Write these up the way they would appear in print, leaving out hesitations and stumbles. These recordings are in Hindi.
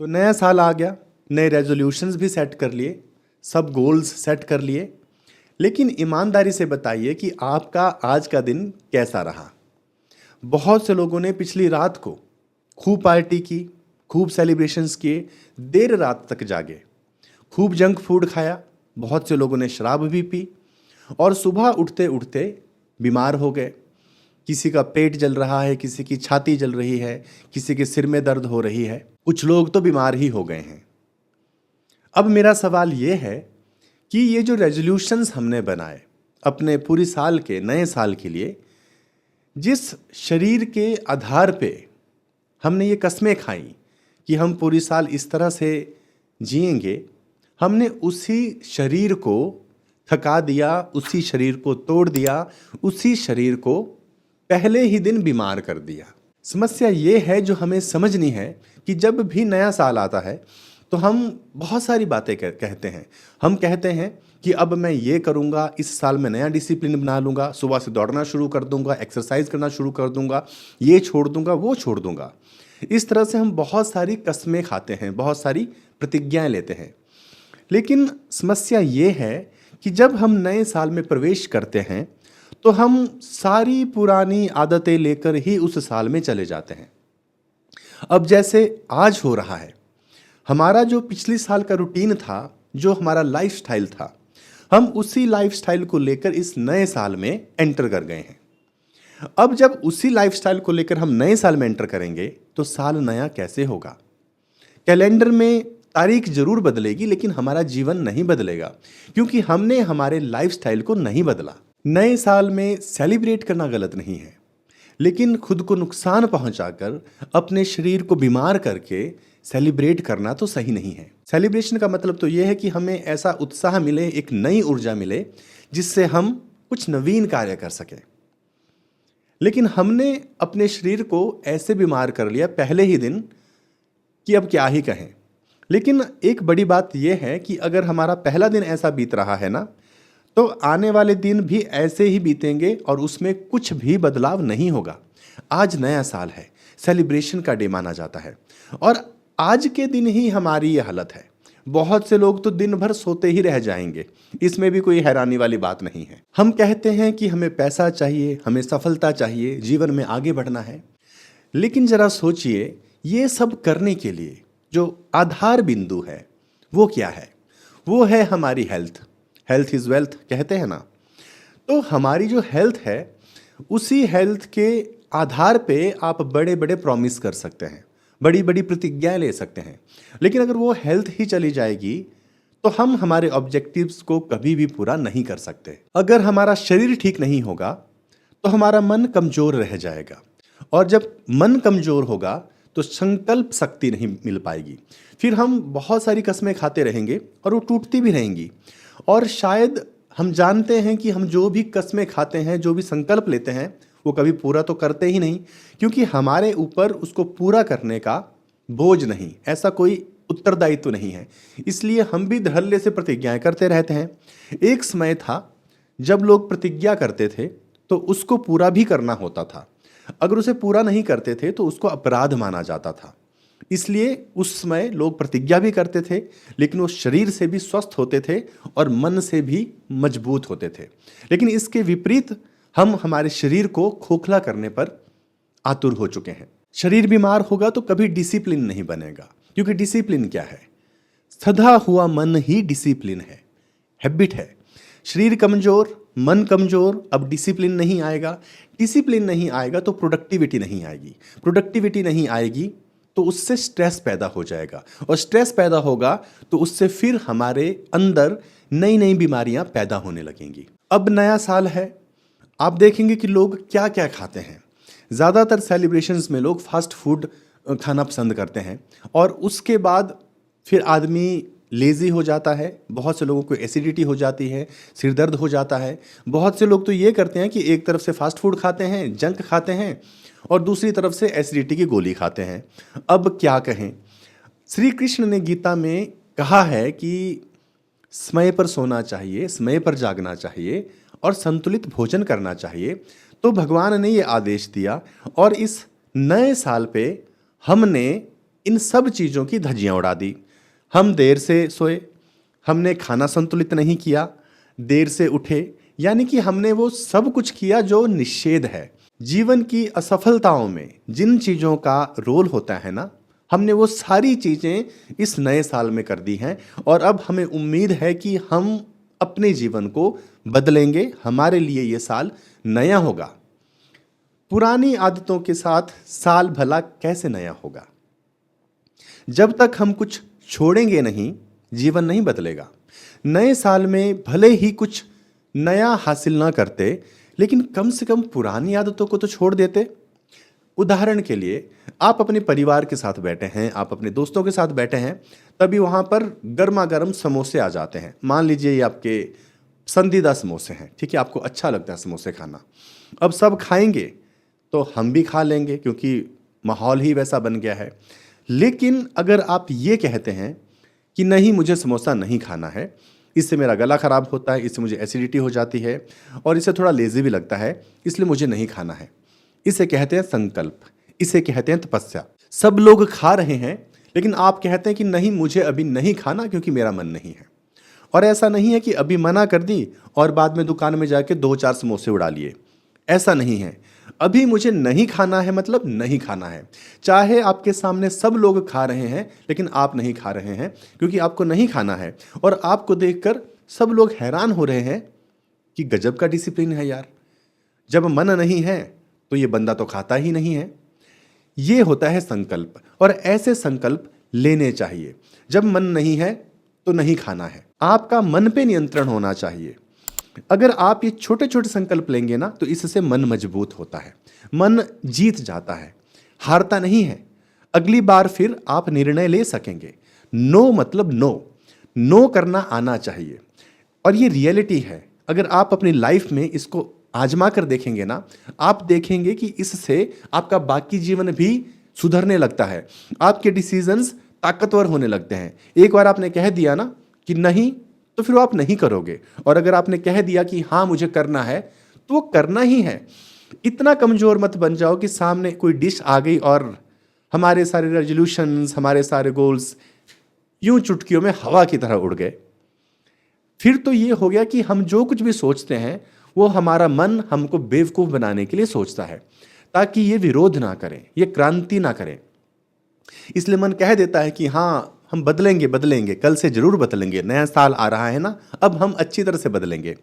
तो नया साल आ गया, नए रेजोल्यूशंस भी सेट कर लिए, सब गोल्स सेट कर लिए। लेकिन ईमानदारी से बताइए कि आपका आज का दिन कैसा रहा। बहुत से लोगों ने पिछली रात को खूब पार्टी की, खूब सेलिब्रेशंस किए, देर रात तक जागे, खूब जंक फूड खाया, बहुत से लोगों ने शराब भी पी और सुबह उठते उठते बीमार हो गए। किसी का पेट जल रहा है, किसी की छाती जल रही है, किसी के सिर में दर्द हो रही है, कुछ लोग तो बीमार ही हो गए हैं। अब मेरा सवाल ये है कि ये जो रेजोल्यूशंस हमने बनाए अपने पूरी साल के नए साल के लिए, जिस शरीर के आधार पे हमने ये कस्में खाई कि हम पूरी साल इस तरह से जिएंगे, हमने उसी शरीर को थका दिया, उसी शरीर को तोड़ दिया, उसी शरीर को पहले ही दिन बीमार कर दिया। समस्या ये है जो हमें समझनी है कि जब भी नया साल आता है तो हम बहुत सारी बातें कहते हैं। हम कहते हैं कि अब मैं ये करूँगा, इस साल में नया डिसिप्लिन बना लूँगा, सुबह से दौड़ना शुरू कर दूँगा, एक्सरसाइज करना शुरू कर दूँगा, ये छोड़ दूँगा, वो छोड़ दूँगा। इस तरह से हम बहुत सारी कस्में खाते हैं, बहुत सारी प्रतिज्ञाएं लेते हैं। लेकिन समस्या ये है कि जब हम नए साल में प्रवेश करते हैं तो हम सारी पुरानी आदतें लेकर ही उस साल में चले जाते हैं। अब जैसे आज हो रहा है, हमारा जो पिछले साल का रूटीन था, जो हमारा लाइफस्टाइल था, हम उसी लाइफस्टाइल को लेकर इस नए साल में एंटर कर गए हैं। अब जब उसी लाइफस्टाइल को लेकर हम नए साल में एंटर करेंगे तो साल नया कैसे होगा? कैलेंडर में तारीख जरूर बदलेगी लेकिन हमारा जीवन नहीं बदलेगा, क्योंकि हमने हमारे लाइफस्टाइल को नहीं बदला। नए साल में सेलिब्रेट करना गलत नहीं है, लेकिन खुद को नुकसान पहुंचाकर अपने शरीर को बीमार करके सेलिब्रेट करना तो सही नहीं है। सेलिब्रेशन का मतलब तो यह है कि हमें ऐसा उत्साह मिले, एक नई ऊर्जा मिले जिससे हम कुछ नवीन कार्य कर सकें। लेकिन हमने अपने शरीर को ऐसे बीमार कर लिया पहले ही दिन कि अब क्या ही कहें। लेकिन एक बड़ी बात यह है कि अगर हमारा पहला दिन ऐसा बीत रहा है ना, तो आने वाले दिन भी ऐसे ही बीतेंगे और उसमें कुछ भी बदलाव नहीं होगा। आज नया साल है, सेलिब्रेशन का डे माना जाता है और आज के दिन ही हमारी ये हालत है। बहुत से लोग तो दिन भर सोते ही रह जाएंगे, इसमें भी कोई हैरानी वाली बात नहीं है। हम कहते हैं कि हमें पैसा चाहिए, हमें सफलता चाहिए, जीवन में आगे बढ़ना है। लेकिन जरा सोचिए, ये सब करने के लिए जो आधार बिंदु है वो क्या है? वो है हमारी हेल्थ। हेल्थ इज़ वेल्थ कहते हैं ना। तो हमारी जो हेल्थ है, उसी हेल्थ के आधार पे आप बड़े बड़े प्रॉमिस कर सकते हैं, बड़ी बड़ी प्रतिज्ञाएं ले सकते हैं। लेकिन अगर वो हेल्थ ही चली जाएगी तो हम हमारे ऑब्जेक्टिव्स को कभी भी पूरा नहीं कर सकते। अगर हमारा शरीर ठीक नहीं होगा तो हमारा मन कमजोर रह जाएगा, और जब मन कमजोर होगा तो संकल्प शक्ति नहीं मिल पाएगी। फिर हम बहुत सारी कस्में खाते रहेंगे और वो टूटती भी रहेंगी। और शायद हम जानते हैं कि हम जो भी कस्में खाते हैं, जो भी संकल्प लेते हैं, वो कभी पूरा तो करते ही नहीं, क्योंकि हमारे ऊपर उसको पूरा करने का बोझ नहीं, ऐसा कोई उत्तरदायित्व नहीं है। इसलिए हम भी धड़ल्ले से प्रतिज्ञाएं करते रहते हैं। एक समय था जब लोग प्रतिज्ञा करते थे तो उसको पूरा भी करना होता था। अगर उसे पूरा नहीं करते थे तो उसको अपराध माना जाता था। इसलिए उस समय लोग प्रतिज्ञा भी करते थे, लेकिन वो शरीर से भी स्वस्थ होते थे और मन से भी मजबूत होते थे। लेकिन इसके विपरीत हम हमारे शरीर को खोखला करने पर आतुर हो चुके हैं। शरीर बीमार होगा तो कभी डिसिप्लिन नहीं बनेगा, क्योंकि डिसिप्लिन क्या है? सधा हुआ मन ही डिसिप्लिन है, हैबिट है। शरीर कमजोर, मन कमजोर, अब डिसिप्लिन नहीं आएगा। डिसिप्लिन नहीं आएगा तो प्रोडक्टिविटी नहीं आएगी। प्रोडक्टिविटी नहीं आएगी तो उससे स्ट्रेस पैदा हो जाएगा, और स्ट्रेस पैदा होगा तो उससे फिर हमारे अंदर नई नई बीमारियां पैदा होने लगेंगी। अब नया साल है, आप देखेंगे कि लोग क्या क्या खाते हैं। ज़्यादातर सेलिब्रेशंस में लोग फास्ट फूड खाना पसंद करते हैं, और उसके बाद फिर आदमी लेज़ी हो जाता है। बहुत से लोगों को एसिडिटी हो जाती है, सिर दर्द हो जाता है। बहुत से लोग तो ये करते हैं कि एक तरफ से फास्ट फूड खाते हैं, जंक खाते हैं, और दूसरी तरफ से एसिडिटी की गोली खाते हैं। अब क्या कहें? श्री कृष्ण ने गीता में कहा है कि समय पर सोना चाहिए, समय पर जागना चाहिए और संतुलित भोजन करना चाहिए। तो भगवान ने ये आदेश दिया, और इस नए साल पे हमने इन सब चीज़ों की धज्जियां उड़ा दी। हम देर से सोए, हमने खाना संतुलित नहीं किया, देर से उठे, यानी कि हमने वो सब कुछ किया जो निषेध है। जीवन की असफलताओं में जिन चीज़ों का रोल होता है ना, हमने वो सारी चीज़ें इस नए साल में कर दी हैं और अब हमें उम्मीद है कि हम अपने जीवन को बदलेंगे, हमारे लिए ये साल नया होगा। पुरानी आदतों के साथ साल भला कैसे नया होगा? जब तक हम कुछ छोड़ेंगे नहीं, जीवन नहीं बदलेगा। नए साल में भले ही कुछ नया हासिल ना करते, लेकिन कम से कम पुरानी आदतों को तो छोड़ देते। उदाहरण के लिए, आप अपने परिवार के साथ बैठे हैं, आप अपने दोस्तों के साथ बैठे हैं, तभी वहाँ पर गर्मा गर्म समोसे आ जाते हैं। मान लीजिए ये आपके पसंदीदा समोसे हैं, ठीक है, आपको अच्छा लगता है समोसे खाना। अब सब खाएंगे तो हम भी खा लेंगे क्योंकि माहौल ही वैसा बन गया है। लेकिन अगर आप ये कहते हैं कि नहीं, मुझे समोसा नहीं खाना है, इससे मेरा गला खराब होता है, इससे मुझे एसिडिटी हो जाती है और इससे थोड़ा लेजी भी लगता है, इसलिए मुझे नहीं खाना है, इसे कहते हैं संकल्प, इसे कहते हैं तपस्या। सब लोग खा रहे हैं, लेकिन आप कहते हैं कि नहीं, मुझे अभी नहीं खाना क्योंकि मेरा मन नहीं है। और ऐसा नहीं है कि अभी मना कर दी और बाद में दुकान में जाके 2-4 समोसे उड़ा लिए, ऐसा नहीं है। अभी मुझे नहीं खाना है मतलब नहीं खाना है। चाहे आपके सामने सब लोग खा रहे हैं, लेकिन आप नहीं खा रहे हैं क्योंकि आपको नहीं खाना है। और आपको देखकर सब लोग हैरान हो रहे हैं कि गजब का डिसिप्लिन है यार, जब मन नहीं है तो ये बंदा तो खाता ही नहीं है। ये होता है संकल्प, और ऐसे संकल्प लेने चाहिए। जब मन नहीं है तो नहीं खाना है। आपका मन पे नियंत्रण होना चाहिए। अगर आप ये छोटे छोटे संकल्प लेंगे ना, तो इससे मन मजबूत होता है, मन जीत जाता है, हारता नहीं है। अगली बार फिर आप निर्णय ले सकेंगे। नो मतलब नो, नो करना आना चाहिए। और ये रियलिटी है। अगर आप अपनी लाइफ में इसको आजमा कर देखेंगे ना, आप देखेंगे कि इससे आपका बाकी जीवन भी सुधरने लगता है, आपके डिसीजंस ताकतवर होने लगते हैं। एक बार आपने कह दिया ना कि नहीं, तो फिर वो आप नहीं करोगे। और अगर आपने कह दिया कि हाँ मुझे करना है, तो वो करना ही है। इतना कमजोर मत बन जाओ कि सामने कोई डिश आ गई और हमारे सारे रेजोल्यूशंस, हमारे सारे गोल्स यूं चुटकियों में हवा की तरह उड़ गए। फिर तो ये हो गया कि हम जो कुछ भी सोचते हैं वो हमारा मन हमको बेवकूफ़ बनाने के लिए सोचता है, ताकि ये विरोध ना करें, ये क्रांति ना करें। इसलिए मन कह देता है कि हाँ हम बदलेंगे बदलेंगे, कल से जरूर बदलेंगे, नया साल आ रहा है ना, अब हम अच्छी तरह से बदलेंगे।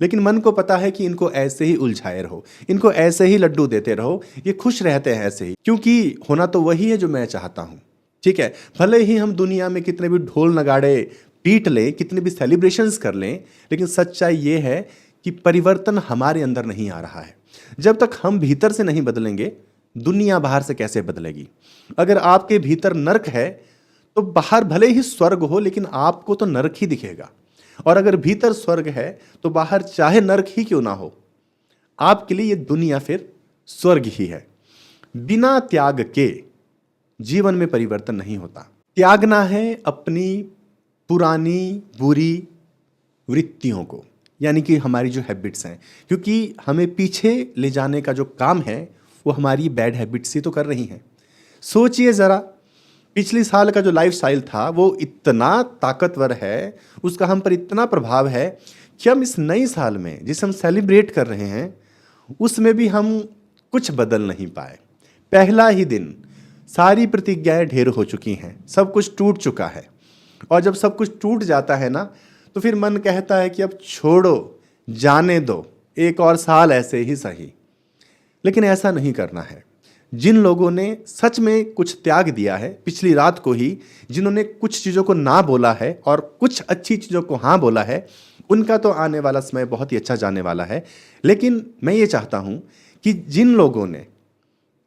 लेकिन मन को पता है कि इनको ऐसे ही उलझाए रहो, इनको ऐसे ही लड्डू देते रहो, ये खुश रहते हैं ऐसे ही, क्योंकि होना तो वही है जो मैं चाहता हूँ। ठीक है, भले ही हम दुनिया में कितने भी ढोल नगाड़े पीट लें, कितने भी सेलिब्रेशंस कर लें, लेकिन सच्चाई ये है कि परिवर्तन हमारे अंदर नहीं आ रहा है। जब तक हम भीतर से नहीं बदलेंगे, दुनिया बाहर से कैसे बदलेगी? अगर आपके भीतर नर्क है तो बाहर भले ही स्वर्ग हो, लेकिन आपको तो नरक ही दिखेगा। और अगर भीतर स्वर्ग है तो बाहर चाहे नरक ही क्यों ना हो, आपके लिए ये दुनिया फिर स्वर्ग ही है। बिना त्याग के जीवन में परिवर्तन नहीं होता। त्यागना है अपनी पुरानी बुरी वृत्तियों को, यानी कि हमारी जो हैबिट्स हैं, क्योंकि हमें पीछे ले जाने का जो काम है वो हमारी बैड हैबिट्स ही तो कर रही हैं। सोचिए ज़रा, पिछले साल का जो लाइफस्टाइल था वो इतना ताकतवर है, उसका हम पर इतना प्रभाव है कि हम इस नए साल में जिसे हम सेलिब्रेट कर रहे हैं उसमें भी हम कुछ बदल नहीं पाए। पहला ही दिन सारी प्रतिज्ञाएं ढेर हो चुकी हैं, सब कुछ टूट चुका है। और जब सब कुछ टूट जाता है ना, तो फिर मन कहता है कि अब छोड़ो, जाने दो, एक और साल ऐसे ही सही। लेकिन ऐसा नहीं करना है। जिन लोगों ने सच में कुछ त्याग दिया है, पिछली रात को ही जिन्होंने कुछ चीज़ों को ना बोला है और कुछ अच्छी चीज़ों को हाँ बोला है, उनका तो आने वाला समय बहुत ही अच्छा जाने वाला है। लेकिन मैं ये चाहता हूँ कि जिन लोगों ने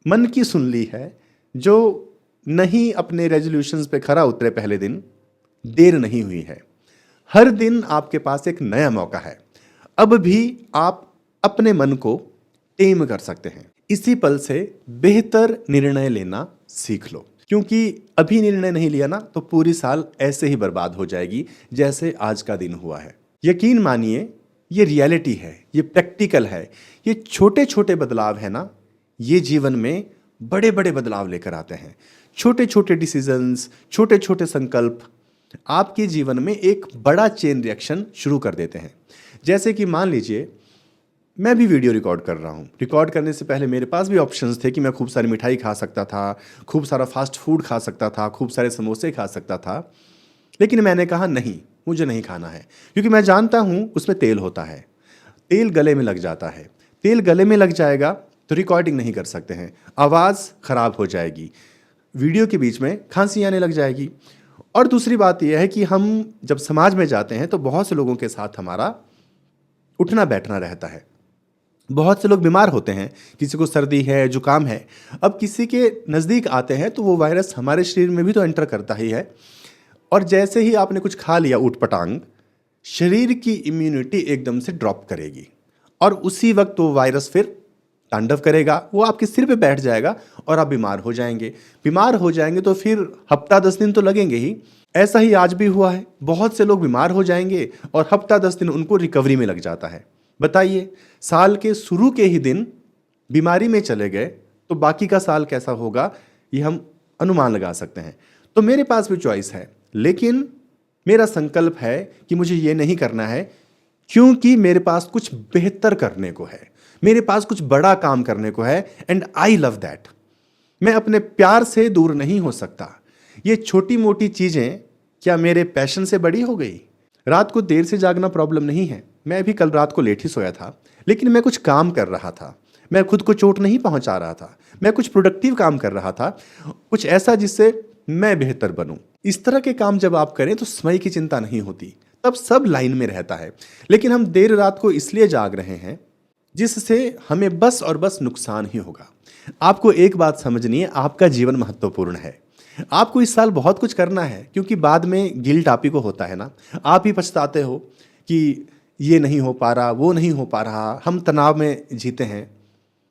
मन की सुन ली है, जो नहीं अपने रेजोल्यूशंस पे खरा उतरे पहले दिन, देर नहीं हुई है। हर दिन आपके पास एक नया मौका है। अब भी आप अपने मन को टेम कर सकते हैं। इसी पल से बेहतर निर्णय लेना सीख लो, क्योंकि अभी निर्णय नहीं लिया ना तो पूरी साल ऐसे ही बर्बाद हो जाएगी जैसे आज का दिन हुआ है। यकीन मानिए, ये रियलिटी है, ये प्रैक्टिकल है। ये छोटे छोटे बदलाव है ना, ये जीवन में बड़े बड़े बदलाव लेकर आते हैं। छोटे छोटे डिसीजंस, छोटे छोटे संकल्प आपके जीवन में एक बड़ा चेन रिएक्शन शुरू कर देते हैं। जैसे कि मान लीजिए मैं भी वीडियो रिकॉर्ड कर रहा हूँ। रिकॉर्ड करने से पहले मेरे पास भी ऑप्शंस थे कि मैं खूब सारी मिठाई खा सकता था, खूब सारा फास्ट फूड खा सकता था, खूब सारे समोसे खा सकता था, लेकिन मैंने कहा नहीं, मुझे नहीं खाना है, क्योंकि मैं जानता हूँ उसमें तेल होता है, तेल गले में लग जाता है, तेल गले में लग जाएगा तो रिकॉर्डिंग नहीं कर सकते हैं, आवाज़ ख़राब हो जाएगी, वीडियो के बीच में खांसी आने लग जाएगी। और दूसरी बात यह है कि हम जब समाज में जाते हैं तो बहुत से लोगों के साथ हमारा उठना बैठना रहता है। बहुत से लोग बीमार होते हैं, किसी को सर्दी है, जुकाम है, अब किसी के नज़दीक आते हैं तो वो वायरस हमारे शरीर में भी तो एंटर करता ही है। और जैसे ही आपने कुछ खा लिया ऊटपटांग, शरीर की इम्यूनिटी एकदम से ड्रॉप करेगी और उसी वक्त वो वायरस फिर तांडव करेगा, वो आपके सिर पे बैठ जाएगा और आप बीमार हो जाएंगे। बीमार हो जाएंगे तो फिर हफ्ता 10 दिन तो लगेंगे ही। ऐसा ही आज भी हुआ है, बहुत से लोग बीमार हो जाएंगे और हफ्ता 10 दिन उनको रिकवरी में लग जाता है। बताइए, साल के शुरू के ही दिन बीमारी में चले गए तो बाकी का साल कैसा होगा, ये हम अनुमान लगा सकते हैं। तो मेरे पास भी चॉइस है, लेकिन मेरा संकल्प है कि मुझे ये नहीं करना है, क्योंकि मेरे पास कुछ बेहतर करने को है, मेरे पास कुछ बड़ा काम करने को है, एंड आई लव दैट। मैं अपने प्यार से दूर नहीं हो सकता। ये छोटी मोटी चीज़ें क्या मेरे पैशन से बड़ी हो गई? रात को देर से जागना प्रॉब्लम नहीं है, मैं भी कल रात को लेट ही सोया था, लेकिन मैं कुछ काम कर रहा था, मैं खुद को चोट नहीं पहुंचा रहा था, मैं कुछ प्रोडक्टिव काम कर रहा था, कुछ ऐसा जिससे मैं बेहतर बनूं। इस तरह के काम जब आप करें तो समय की चिंता नहीं होती, तब सब लाइन में रहता है। लेकिन हम देर रात को इसलिए जाग रहे हैं जिससे हमें बस और बस नुकसान ही होगा। आपको एक बात समझनी है, आपका जीवन महत्वपूर्ण है। आपको इस साल बहुत कुछ करना है, क्योंकि बाद में गिल्ट आप ही को होता है ना, आप ही पछताते हो कि ये नहीं हो पा रहा, वो नहीं हो पा रहा, हम तनाव में जीते हैं।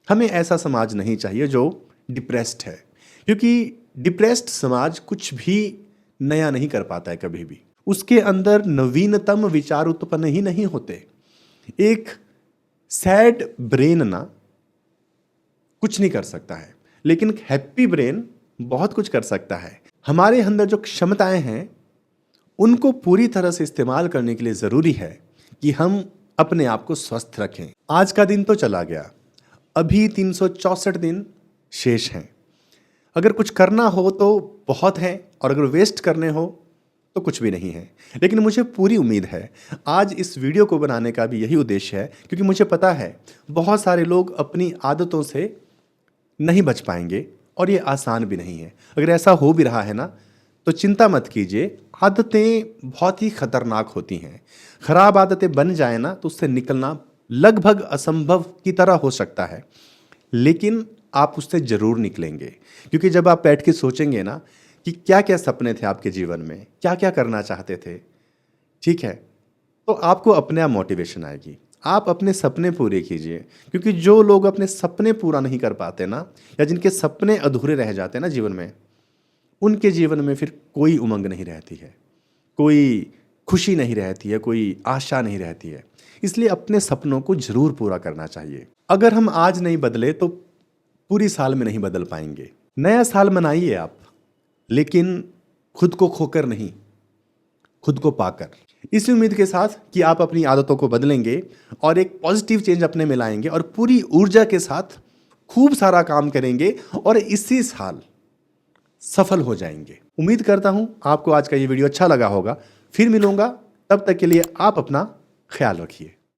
हमें ऐसा समाज नहीं चाहिए जो डिप्रेस्ड है, क्योंकि डिप्रेस्ड समाज कुछ भी नया नहीं कर पाता है कभी भी। उसके अंदर नवीनतम विचार उत्पन्न ही नहीं होते। एक सैड ब्रेन ना कुछ नहीं कर सकता है, लेकिन हैप्पी ब्रेन बहुत कुछ कर सकता है। हमारे अंदर जो क्षमताएं हैं उनको पूरी तरह से इस्तेमाल करने के लिए ज़रूरी है कि हम अपने आप को स्वस्थ रखें। आज का दिन तो चला गया, अभी 364 दिन शेष हैं। अगर कुछ करना हो तो बहुत है, और अगर वेस्ट करने हो तो कुछ भी नहीं है। लेकिन मुझे पूरी उम्मीद है, आज इस वीडियो को बनाने का भी यही उद्देश्य है, क्योंकि मुझे पता है बहुत सारे लोग अपनी आदतों से नहीं बच पाएंगे और ये आसान भी नहीं है। अगर ऐसा हो भी रहा है ना, तो चिंता मत कीजिए, आदतें बहुत ही खतरनाक होती हैं। खराब आदतें बन जाए ना तो उससे निकलना लगभग असंभव की तरह हो सकता है, लेकिन आप उससे ज़रूर निकलेंगे। क्योंकि जब आप बैठ के सोचेंगे ना कि क्या क्या सपने थे आपके जीवन में, क्या क्या करना चाहते थे, ठीक है, तो आपको अपने आप मोटिवेशन आएगी। आप अपने सपने पूरे कीजिए, क्योंकि जो लोग अपने सपने पूरा नहीं कर पाते ना, या जिनके सपने अधूरे रह जाते हैं ना जीवन में, उनके जीवन में फिर कोई उमंग नहीं रहती है, कोई खुशी नहीं रहती है, कोई आशा नहीं रहती है। इसलिए अपने सपनों को जरूर पूरा करना चाहिए। अगर हम आज नहीं बदले तो पूरी साल में नहीं बदल पाएंगे। नया साल मनाइए आप, लेकिन खुद को खोकर नहीं, खुद को पाकर। इसी उम्मीद के साथ कि आप अपनी आदतों को बदलेंगे और एक पॉजिटिव चेंज अपने में लाएंगे और पूरी ऊर्जा के साथ खूब सारा काम करेंगे और इसी साल सफल हो जाएंगे। उम्मीद करता हूं आपको आज का ये वीडियो अच्छा लगा होगा। फिर मिलूंगा, तब तक के लिए आप अपना ख्याल रखिए।